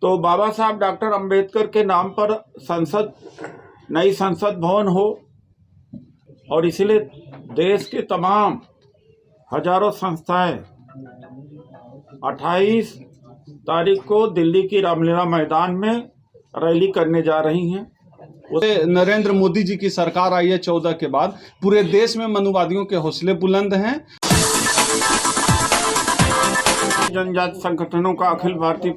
तो बाबा साहब डॉक्टर अंबेडकर के नाम पर नई संसद भवन हो, और इसलिए देश के तमाम हजारों संस्थाएं 28 तारीख को दिल्ली की रामलीला मैदान में रैली करने जा रही हैं। नरेंद्र मोदी जी की सरकार आई है 14 के बाद, पूरे देश में मनुवादियों के हौसले बुलंद हैं। जनजाति संगठनों का अखिल भारतीय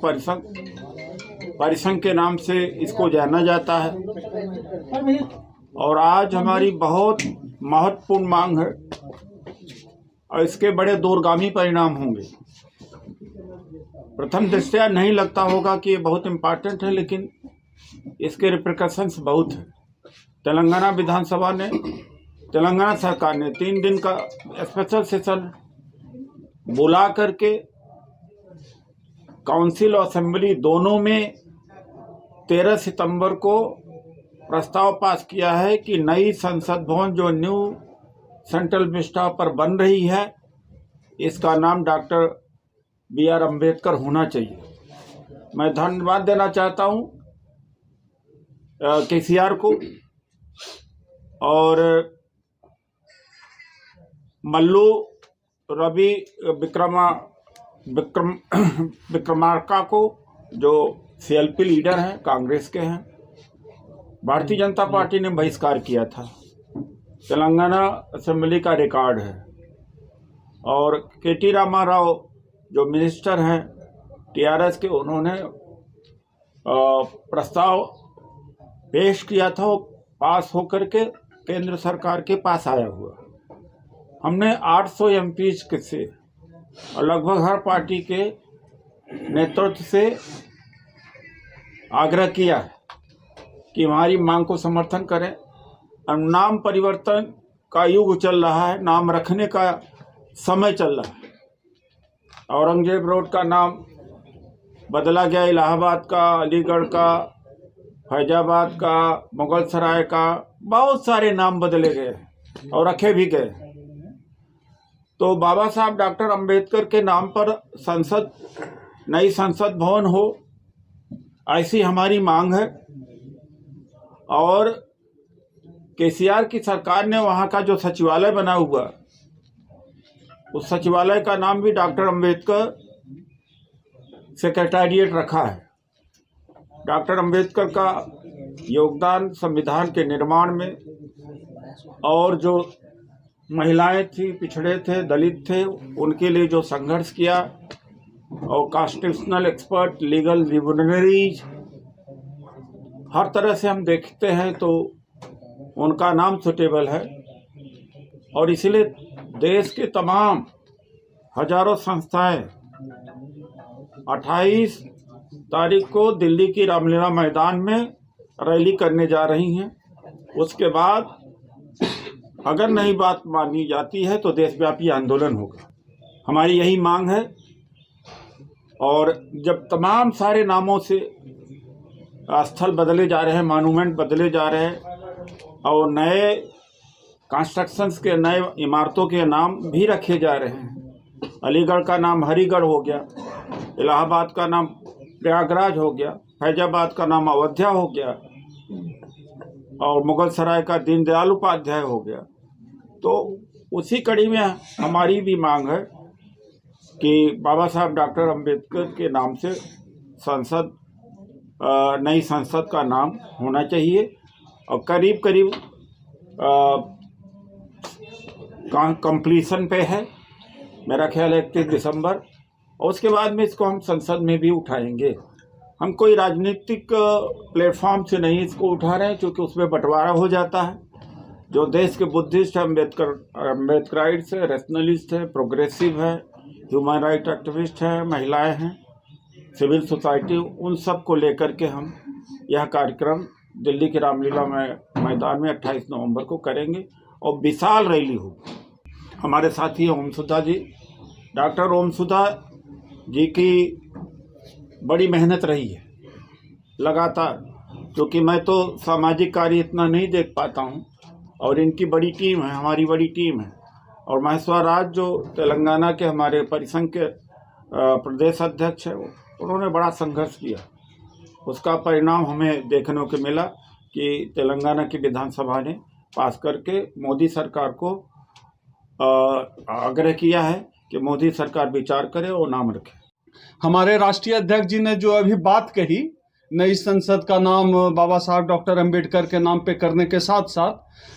परिसंघ के नाम से इसको जाना जाता है, और आज हमारी बहुत महत्वपूर्ण मांग है और इसके बड़े दूरगामी परिणाम होंगे। प्रथम दृष्टया नहीं लगता होगा कि ये बहुत इम्पोर्टेंट है, लेकिन इसके रिप्रिकॉशंस बहुत हैं। तेलंगाना सरकार ने 3 दिन का स्पेशल सेशन बुला करके काउंसिल और असेंबली दोनों में 13 सितंबर को प्रस्ताव पास किया है कि नई संसद भवन जो न्यू सेंट्रल विस्टा पर बन रही है, इसका नाम डॉक्टर BR अम्बेडकर होना चाहिए। मैं धन्यवाद देना चाहता हूं KCR को और मल्लू रवि विक्रमार्का को, जो CLP लीडर हैं, कांग्रेस के हैं। भारतीय जनता पार्टी ने बहिष्कार किया था, तेलंगाना असेंबली का रिकॉर्ड है। और KT रामाराव जो मिनिस्टर हैं TRS के, उन्होंने प्रस्ताव पेश किया था, वो पास होकर के केंद्र सरकार के पास आया हुआ। हमने 800 MPs से और लगभग हर पार्टी के नेतृत्व से आग्रह किया है कि हमारी मांग को समर्थन करें। अब नाम परिवर्तन का युग चल रहा है, नाम रखने का समय चल रहा है। औरंगजेब रोड का नाम बदला गया, इलाहाबाद का, अलीगढ़ का, फैजाबाद का, मुगल सराय का, बहुत सारे नाम बदले गए और रखे भी गए। तो बाबा साहब डॉक्टर अंबेडकर के नाम पर नई संसद भवन हो, ऐसी हमारी मांग है। और KCR की सरकार ने वहाँ का जो सचिवालय बना हुआ, उस सचिवालय का नाम भी डॉक्टर अंबेडकर सेक्रेटेरिएट रखा है। डॉक्टर अंबेडकर का योगदान संविधान के निर्माण में, और जो महिलाएं थी, पिछड़े थे, दलित थे, उनके लिए जो संघर्ष किया, और कॉन्स्टिट्यूशनल एक्सपर्ट, लीगल लिबररीज, हर तरह से हम देखते हैं तो उनका नाम सुटेबल है। और इसलिए देश के तमाम हजारों संस्थाएं 28 तारीख को दिल्ली की रामलीला मैदान में रैली करने जा रही हैं। उसके बाद अगर नई बात मानी जाती है तो देशव्यापी आंदोलन होगा। हमारी यही मांग है। और जब तमाम सारे नामों से स्थल बदले जा रहे हैं, मॉन्यूमेंट बदले जा रहे हैं, और नए कंस्ट्रक्शंस के, नए इमारतों के नाम भी रखे जा रहे हैं। अलीगढ़ का नाम हरिगढ़ हो गया, इलाहाबाद का नाम प्रयागराज हो गया, फैजाबाद का नाम अयोध्या हो गया, और मुगल सराय का दीनदयाल उपाध्याय हो गया। तो उसी कड़ी में हमारी भी मांग है कि बाबा साहब डॉक्टर अंबेडकर के नाम से नई संसद का नाम होना चाहिए। और करीब करीब कंप्लीशन पे है, मेरा ख्याल है 31 दिसंबर, और उसके बाद में इसको हम संसद में भी उठाएंगे। हम कोई राजनीतिक प्लेटफॉर्म से नहीं इसको उठा रहे हैं, क्योंकि उसमें बंटवारा हो जाता है। जो देश के बुद्धिस्ट है, अम्बेडकराइट्स है, रैशनलिस्ट है, प्रोग्रेसिव है, ह्यूमन राइट एक्टिविस्ट है, महिलाएं हैं, सिविल सोसाइटी, उन सब को लेकर के हम यह कार्यक्रम दिल्ली के रामलीला मैदान में 28 नवंबर को करेंगे, और विशाल रैली होगी। हमारे साथी ओम सुधा जी, डॉक्टर ओम सुधा जी की बड़ी मेहनत रही है लगातार, क्योंकि मैं तो सामाजिक कार्य इतना नहीं देख पाता हूँ, और इनकी बड़ी टीम है, हमारी बड़ी टीम है। और महेश्वर राज जो तेलंगाना के हमारे परिसंघ के प्रदेश अध्यक्ष है, उन्होंने बड़ा संघर्ष किया। उसका परिणाम हमें देखने को मिला कि तेलंगाना की विधानसभा ने पास करके मोदी सरकार को आग्रह किया है कि मोदी सरकार विचार करे और नाम रखे। हमारे राष्ट्रीय अध्यक्ष जी ने जो अभी बात कही, नई संसद का नाम बाबा साहब डॉक्टर अंबेडकर के नाम पे करने के साथ साथ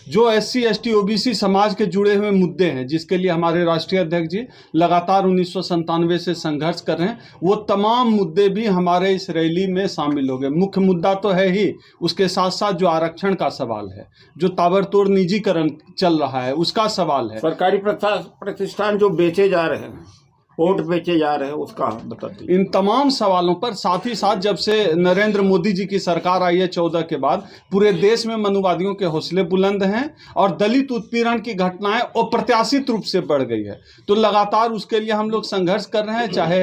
जो SC ST OBC समाज के जुड़े हुए मुद्दे हैं, जिसके लिए हमारे राष्ट्रीय अध्यक्ष जी लगातार 1997 से संघर्ष कर रहे हैं, वो तमाम मुद्दे भी हमारे इस रैली में शामिल हो गए। मुख्य मुद्दा तो है ही, उसके साथ साथ जो आरक्षण का सवाल है, जो ताबड़तोड़ निजीकरण चल रहा है, उसका सवाल है, सरकारी प्रतिष्ठान जो बेचे जा रहे हैं, वोट बेचे जा रहे हैं, उसका बताते हैं। इन तमाम सवालों पर साथ ही साथ जब से नरेंद्र मोदी जी की सरकार आई है 14 के बाद, पूरे देश में मनुवादियों के हौसले बुलंद हैं और दलित उत्पीड़न की घटनाएं अप्रत्याशित रूप से बढ़ गई है। तो लगातार उसके लिए हम लोग संघर्ष कर रहे हैं, चाहे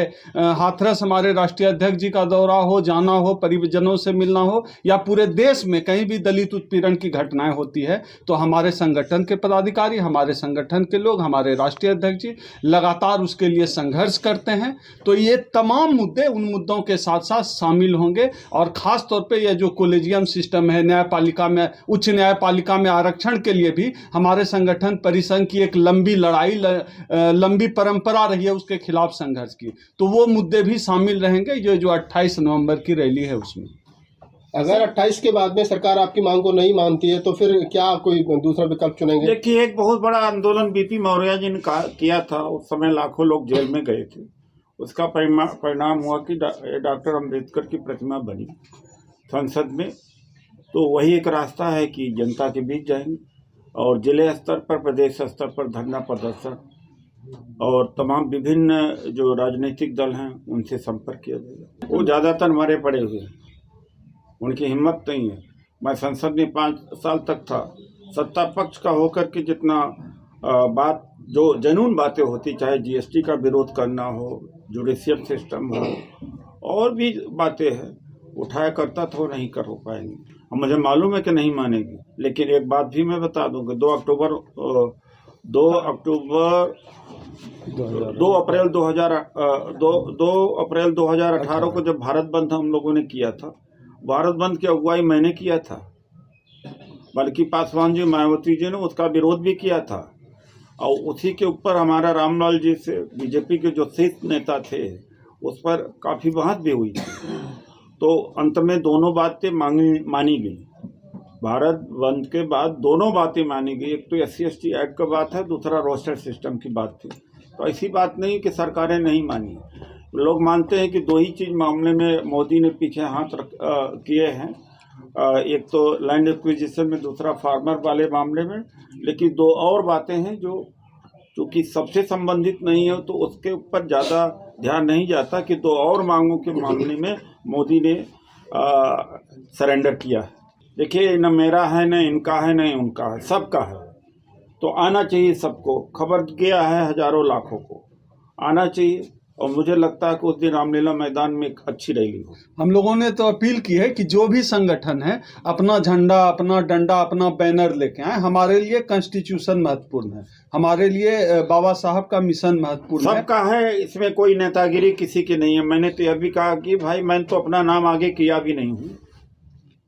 हाथरस हमारे राष्ट्रीय अध्यक्ष जी का दौरा हो, जाना हो, परिजनों से मिलना हो, या पूरे देश में कहीं भी दलित उत्पीड़न की घटनाएं होती है तो हमारे संगठन के पदाधिकारी, हमारे संगठन के लोग, हमारे राष्ट्रीय अध्यक्ष जी लगातार उसके लिए संघर्ष करते हैं। तो ये तमाम मुद्दे उन मुद्दों के साथ साथ शामिल होंगे और खास तौर पे ये जो कॉलेजियम सिस्टम है, न्यायपालिका में, उच्च न्यायपालिका में आरक्षण के लिए भी हमारे संगठन परिसंघ की एक लंबी लड़ाई, लंबी परंपरा रही है उसके खिलाफ संघर्ष की। तो वो मुद्दे भी शामिल रहेंगे जो 28 नवंबर की रैली है उसमें। अगर 28 के बाद में सरकार आपकी मांग को नहीं मानती है तो फिर क्या कोई दूसरा विकल्प चुनेंगे? देखिए, एक बहुत बड़ा आंदोलन BP मौर्य जी ने किया था, उस समय लाखों लोग जेल में गए थे। उसका परिणाम हुआ कि डॉक्टर अम्बेडकर की प्रतिमा बनी संसद में। तो वही एक रास्ता है कि जनता के बीच जाएंगे और जिले स्तर पर, प्रदेश स्तर पर धरना प्रदर्शन और तमाम विभिन्न जो राजनीतिक दल हैं उनसे संपर्क किया जाएगा। वो ज़्यादातर मरे पड़े हुए हैं, उनकी हिम्मत नहीं है। मैं संसद में 5 साल तक था, सत्ता पक्ष का होकर के जितना बात, जो जनून बातें होती, चाहे GST का विरोध करना हो, जुडिशियल सिस्टम हो, और भी बातें हैं, उठाया करता था, वो नहीं कर हो पाएंगे। और मुझे मालूम है कि नहीं मानेगी। लेकिन एक बात भी मैं बता दूं कि 2 अप्रैल 2018 को जब भारत बंद हम लोगों ने किया था, भारत बंद की अगुवाई मैंने किया था, बल्कि पासवान जी, मायावती जी ने उसका विरोध भी किया था। और उसी के ऊपर हमारा रामलाल जी से, BJP के जो शीर्ष नेता थे, उस पर काफ़ी बहस भी हुई थी। तो अंत में दोनों बातें मानी गई। भारत बंद के बाद दोनों बातें मानी गई। एक तो SC ST एक्ट का बात है, दूसरा रोस्टर सिस्टम की बात थी। तो ऐसी बात नहीं कि सरकारें नहीं मानी। लोग मानते हैं कि 2 ही चीज़ मामले में मोदी ने पीछे हाथ किए हैं, एक तो लैंड एक्विजिशन में, दूसरा फार्मर वाले मामले में। लेकिन 2 और बातें हैं जो चूँकि सबसे संबंधित नहीं है, तो उसके ऊपर ज़्यादा ध्यान नहीं जाता कि 2 और मांगों के मामले में मोदी ने सरेंडर किया है। देखिए, न मेरा है, न इनका है, न उनका है, सबका है। तो आना चाहिए सबको। खबर गया है हजारों लाखों को, आना चाहिए। और मुझे लगता है कि उस दिन रामलीला मैदान में एक अच्छी रैली हो। हम लोगों ने तो अपील की है कि जो भी संगठन है अपना झंडा, अपना डंडा, अपना बैनर लेके आए। हमारे लिए कॉन्स्टिट्यूशन महत्वपूर्ण है, हमारे लिए बाबा साहब का मिशन महत्वपूर्ण है। सबका है, इसमें कोई नेतागिरी किसी की नहीं है। मैंने तो यह भी कहा कि भाई, मैंने तो अपना नाम आगे किया भी नहीं हूँ।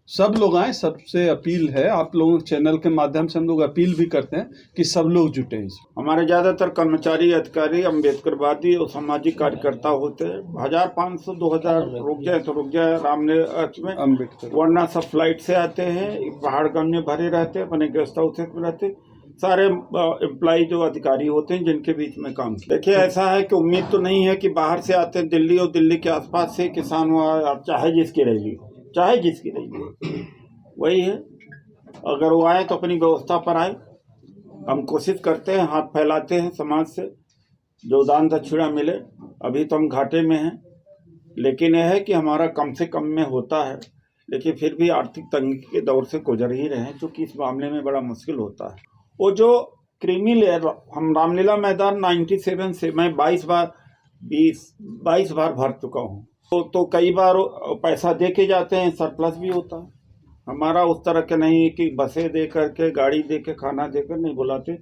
सब लोग आए, सबसे अपील है। आप लोगों चैनल के माध्यम से हम लोग अपील भी करते हैं कि सब लोग जुटे हैं। हमारे ज़्यादातर कर्मचारी, अधिकारी अम्बेडकरवादी और सामाजिक कार्यकर्ता होते हैं। 1500 2000 रुक जाए तो रुक जाए रामलीला में अम्बेडकर, वरना सब फ्लाइट से आते हैं, पहाड़गंज में भरे रहते हैं, अपने गेस्ट हाउस में रहते। सारे एम्प्लॉय जो अधिकारी होते हैं जिनके बीच में काम किया। देखिए, ऐसा है कि उम्मीद तो नहीं है कि बाहर से आते हैं, दिल्ली और दिल्ली के आसपास से किसान हुआ, चाहे जिसकी रैली हो, चाहे जिसकी रैली हो, वही है। अगर वो आए तो अपनी व्यवस्था पर आए। हम कोशिश करते हैं, हाथ फैलाते हैं समाज से, जो दान दक्षिणा मिले। अभी तो हम घाटे में हैं, लेकिन यह है कि हमारा कम से कम में होता है। लेकिन फिर भी आर्थिक तंगी के दौर से गुजर ही रहे हैं, क्योंकि इस मामले में बड़ा मुश्किल होता है। वो जो क्रीमी लेयर, हम रामलीला मैदान 97 से मैं 22 बार भर चुका हूँ। तो कई बार पैसा दे के जाते हैं, सरप्लस भी होता है। हमारा उस तरह के नहीं कि बसें दे करके, गाड़ी दे के, खाना देकर नहीं बुलाते।